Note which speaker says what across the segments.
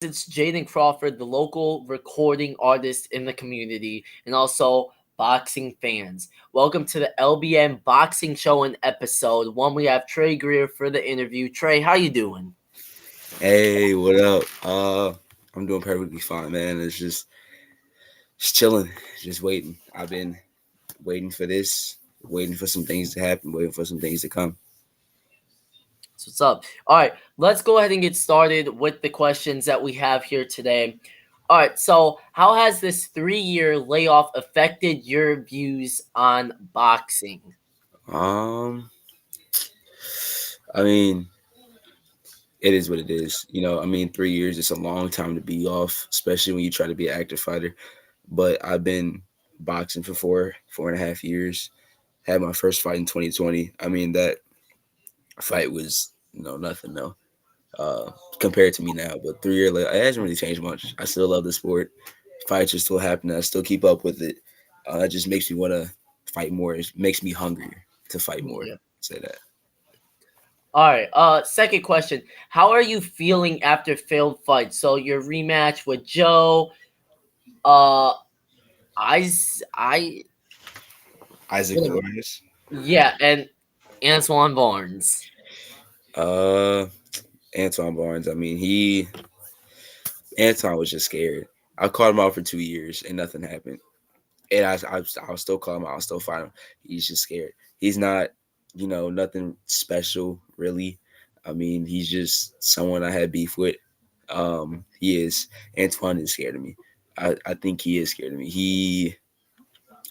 Speaker 1: It's Jayden Crawford, the local recording artist in the community, and also boxing fans. Welcome to the LBN Boxing Show and episode one. We have Greer for the interview. Trey, how you doing?
Speaker 2: Hey, what up? I'm doing perfectly fine, man. It's just chilling, just waiting. I've been waiting for this, waiting for some things to happen, waiting for some things to come.
Speaker 1: So what's up? All right, let's go ahead and get started with the questions that we have here today. All right, so how has this 3-year layoff affected your views on boxing?
Speaker 2: Um, I mean, it is what it is. 3 years is a long time to be off, especially when you try to be an active fighter. But I've been boxing for 4.5 years. Had my first fight in 2020. That fight was nothing though. Compared to me now. But 3 years later, it hasn't really changed much. I still love the sport. Fights are still happening. I still keep up with it. It just makes me want to fight more. It makes me hungrier to fight more.
Speaker 1: Yeah.
Speaker 2: Say that.
Speaker 1: All right. Second question: how are you feeling after failed fights? So your rematch with Joe, uh, I,
Speaker 2: Isaac Morales.
Speaker 1: yeah, and Antoine Barnes.
Speaker 2: Uh, Antoine Barnes. Antoine was just scared. I called him out for 2 years and nothing happened. And I'll still call him out. I'll still fight him. He's just scared. He's not, nothing special really. He's just someone I had beef with. He is. Antoine is scared of me. I think he is scared of me. He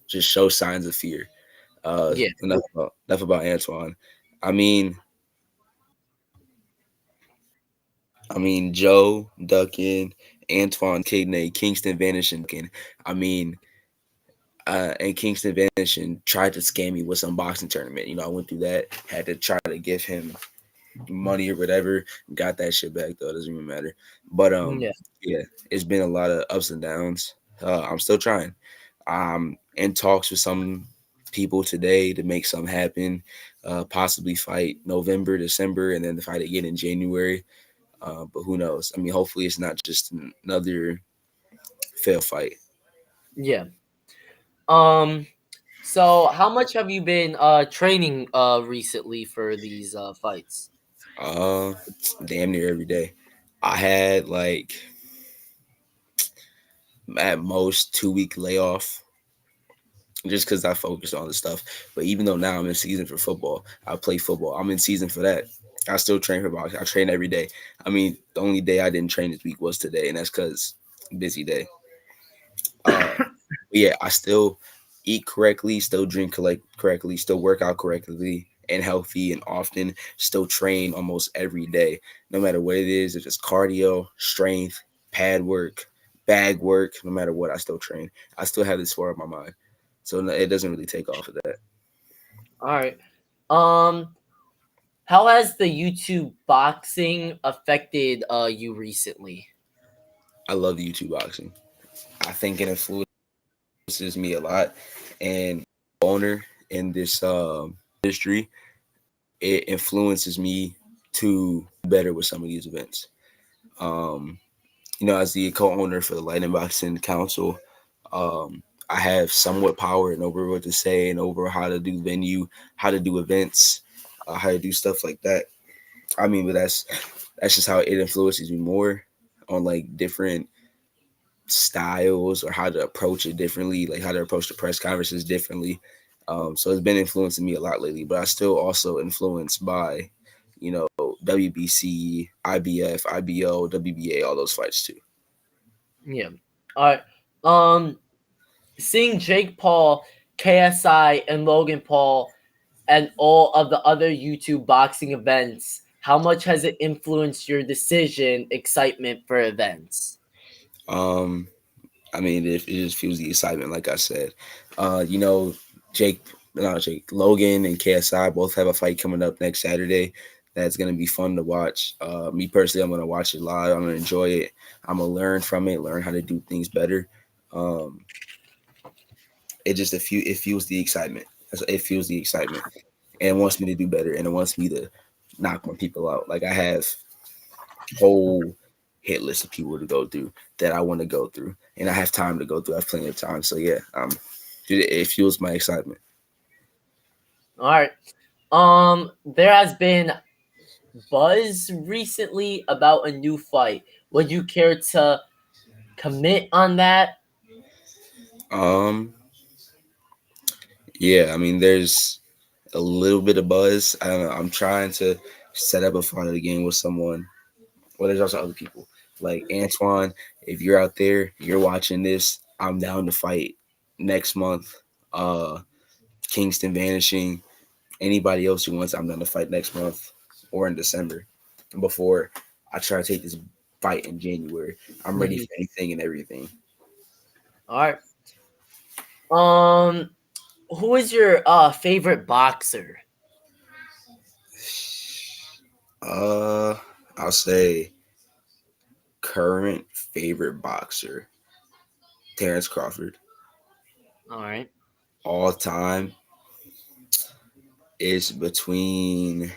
Speaker 2: just shows signs of fear.
Speaker 1: Yeah,
Speaker 2: Enough about Antoine. I mean, Joe Duckin, Antoine KingTre, Kingston vanishing. I mean, and Kingston vanished and tried to scam me with some boxing tournament. I went through that, had to try to give him money or whatever. Got that shit back though. It doesn't even matter. But
Speaker 1: yeah,
Speaker 2: yeah, it's been a lot of ups and downs. I'm still trying. I'm in talks with some people today to make something happen. Possibly fight November, December, and then the fight again in January. But who knows? Hopefully it's not just another fail fight.
Speaker 1: yeah. Um, so how much have you been training recently for these fights?
Speaker 2: Uh, Damn near every day. I had like at most 2 week layoff just because I focused on the stuff. But even though now I'm in season for football, I play football. I'm in season for that. I still train for boxing. I train every day. The only day I didn't train this week was today, and that's because busy day. Yeah, I still eat correctly, still drink correctly, still work out correctly and healthy and often, still train almost every day, no matter what it is. If it's cardio, strength, pad work, bag work, no matter what, I still train. I still have this far in my mind. So no, it doesn't really take off of that.
Speaker 1: All right. Um, how has the YouTube boxing affected you recently?
Speaker 2: I love YouTube boxing. I think it influences me a lot. And owner in this industry, it influences me to better with some of these events. Um, as the co-owner for the Light and Boxing Council, I have somewhat power and over what to say and over how to do venue, how to do events, how to do stuff like that. But that's just how it influences me more on like different styles or how to approach it differently, like how to approach the press conferences differently. So it's been influencing me a lot lately, but I still also influenced by, WBC, IBF, IBO, WBA, all those fights too.
Speaker 1: Yeah. All right. Um, seeing Jake Paul, KSI, and Logan Paul, and all of the other YouTube boxing events, how much has it influenced your decision, excitement for events?
Speaker 2: Um, it just feels the excitement, like I said. You know, Jake, not Jake, Logan and KSI both have a fight coming up next Saturday. That's gonna be fun to watch. Me personally, I'm gonna watch it live. I'm gonna enjoy it. I'm gonna learn from it, learn how to do things better. Um, it fuels the excitement. It fuels the excitement, and it wants me to do better, and it wants me to knock more people out. Like I have whole hit list of people to go through that I want to go through, and I have time to go through. I have plenty of time, so yeah, it fuels my excitement.
Speaker 1: All right. There has been buzz recently about a new fight. Would you care to commit on that?
Speaker 2: Um, yeah, I mean, there's a little bit of buzz. I don't know. I'm trying to set up a fight again with someone. Well, there's also other people like Antoine. If you're out there, you're watching this. I'm down to fight next month. Uh, Kingston Vanishing. Anybody else who wants, I'm down to fight next month or in December. Before I try to take this fight in January, I'm ready
Speaker 1: Mhm.
Speaker 2: for anything and everything.
Speaker 1: All right. Um, who is your favorite boxer?
Speaker 2: Uh, I'll say current favorite boxer, Terrence Crawford.
Speaker 1: All right.
Speaker 2: All time is between.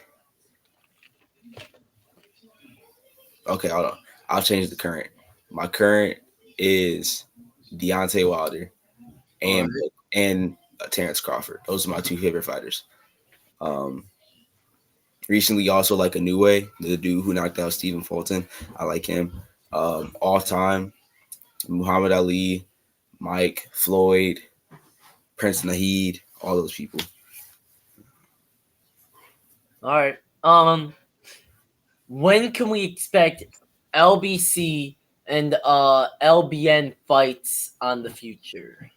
Speaker 2: Okay, hold on. I'll change the current. My current is Deontay Wilder
Speaker 1: All
Speaker 2: and
Speaker 1: right.
Speaker 2: Terrence Crawford. Those are my two favorite fighters. Um, Recently, also like a new way, the dude who knocked out Stephen Fulton. I like him. All time, Muhammad Ali, Mike Floyd, Prince Naheed, all those people.
Speaker 1: All right. When can we expect LBC and LBN fights on the future?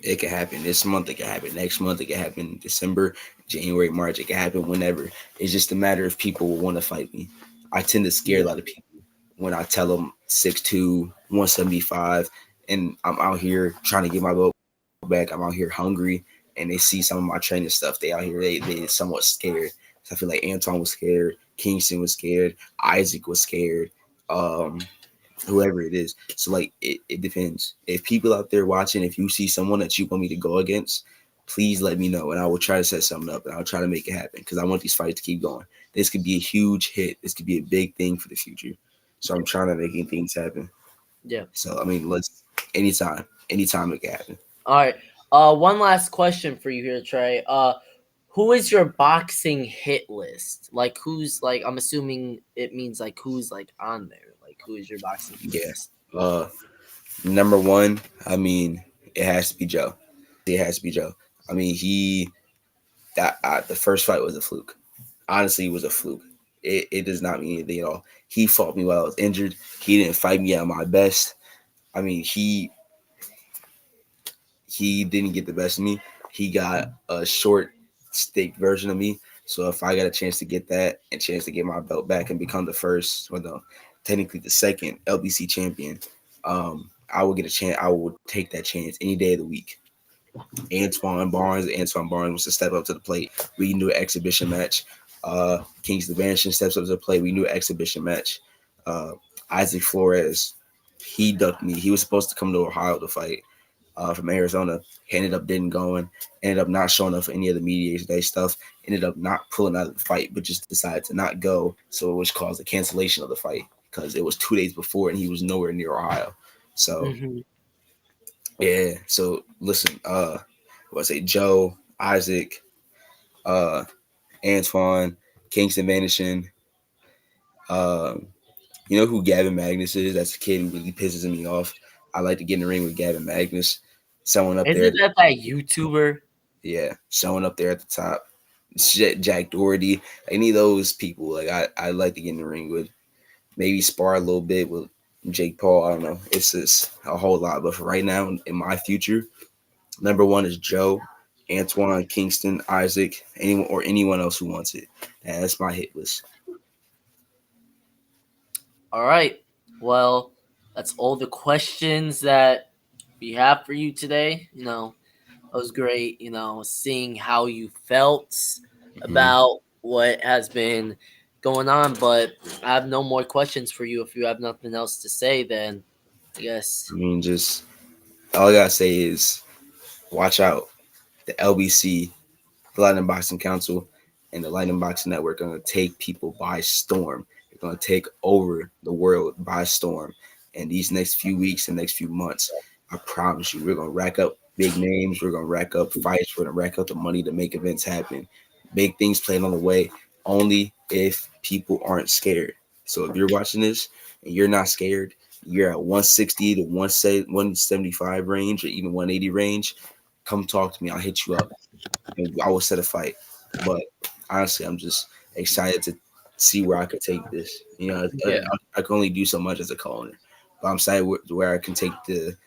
Speaker 2: It can happen this month. It can happen next month. It can happen December, January, March. It can happen whenever. It's just a matter of people will want to fight me. I tend to scare a
Speaker 1: Yeah.
Speaker 2: lot of people when I tell them 6'2", 175, and I'm out here trying to get my belt back. I'm out here hungry, and they see some of my training stuff. They out here, they somewhat scared. So I feel like Anton was scared, Kingston was scared, Isaac was scared. Um, Whoever it is. So like it depends. If people out there watching, if you see someone that you want me to go against, please let me know and I will try to set something up and I'll try to make it happen because I want these fights to keep going. This could be a huge hit. This could be a big thing for the future. So I'm trying to make things happen.
Speaker 1: Yeah.
Speaker 2: So I mean, let's anytime it can happen.
Speaker 1: All right. One last question for you here, Trey. Who is your boxing hit list? Like, who's like? I'm assuming it means like who's like on there. Like, who is your boxing hit
Speaker 2: Yeah.
Speaker 1: list?
Speaker 2: Uh, Number one, I mean, it has to be Joe. It has to be Joe. I mean, the first fight was a fluke. Honestly, it was a fluke. It does not mean anything at all. He fought me while I was injured. He didn't fight me at my best. I mean, he didn't get the best of me. He got a short stick version of me. So if I got a chance to get that and chance to get my belt back and become the first, or no, technically the second LBC champion, I will get a chance. I will take that chance any day of the week. Antoine Barnes wants to step up to the plate. We can do an exhibition match. Kings the Vanishing steps up to the plate. We can do an exhibition match. Uh, Isaac Flores, he ducked me. He was supposed to come to Ohio to fight from Arizona. He ended up didn't going. Ended up not showing up for any of the media day stuff. Ended up not pulling out of the fight, but just decided to not go. So which caused the cancellation of the fight because it was 2 days before and he was nowhere near Ohio. So
Speaker 1: Mm-hmm.
Speaker 2: yeah. So listen, what I say, Joe, Isaac, uh, Antoine, Kingston Vanishing. Um, you know who Gavin Magnus is? That's a kid who really pisses me off. I like to get in the ring with Gavin Magnus. Someone up there,
Speaker 1: Isn't that YouTuber?
Speaker 2: yeah, someone up there at the top. Jack Doherty, any of those people, like I like to get in the ring with. Maybe spar a little bit with Jake Paul. I don't know. It's just a whole lot. But for right now, in my future, number one is Joe, Antoine, Kingston, Isaac, anyone else who wants it. And that's my hit list.
Speaker 1: All right. Well, that's all the questions that we have for you today. It was great, seeing how you felt
Speaker 2: Mm-hmm.
Speaker 1: about what has been going on. But I have no more questions for you. If you have nothing else to say, then I guess.
Speaker 2: I mean, just all I gotta say is watch out. The LBC, the Lightning Boxing Council, and the Lightning Boxing Network are gonna take people by storm. They're gonna take over the world by storm. And these next few weeks and next few months, I promise you, we're gonna rack up big names. We're gonna rack up fights. We're gonna rack up the money to make events happen. Big things playing on the way. Only if people aren't scared. So if you're watching this and you're not scared, you're at 160 to 175 range or even 180 range, come talk to me. I'll hit you up and I will set a fight. But honestly, I'm just excited to see where I could take this.
Speaker 1: Yeah.
Speaker 2: I can only do so much as a co-owner, but I'm excited where I can take the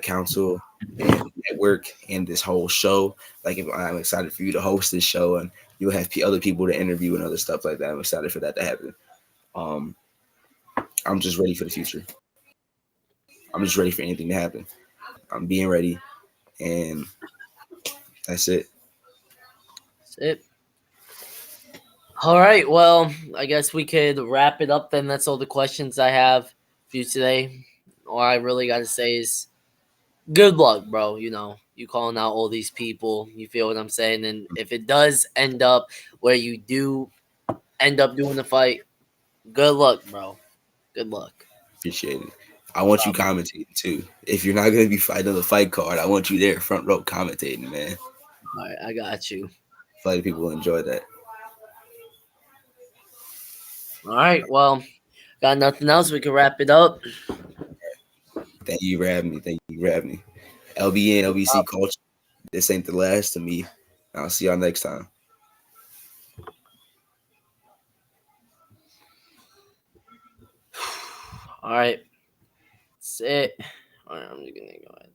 Speaker 2: council and network and this whole show. Like, if I'm excited for you to host this show and you'll have other people to interview and other stuff like that. I'm excited for that to happen. Um, I'm just ready for the future. I'm just ready for anything to happen. I'm being ready, and that's it.
Speaker 1: That's it. All right. Well, I guess we could wrap it up then. That's all the questions I have for you today. All I really got to say is good luck, bro. You calling out all these people. You feel what I'm saying? And if it does end up where you do end up doing the fight, good luck, bro. Good luck.
Speaker 2: Appreciate it. I want you commentating too. If you're not gonna be fighting the fight card, I want you there front row commentating, man.
Speaker 1: All right, I got you.
Speaker 2: I feel like people will enjoy that.
Speaker 1: All right. Well, got nothing else. We can wrap it up.
Speaker 2: Thank you for having me. Thank you for having me. LBN, LBC culture. This ain't the last to me. I'll see y'all next time.
Speaker 1: All right. That's it. All right, I'm just gonna go ahead.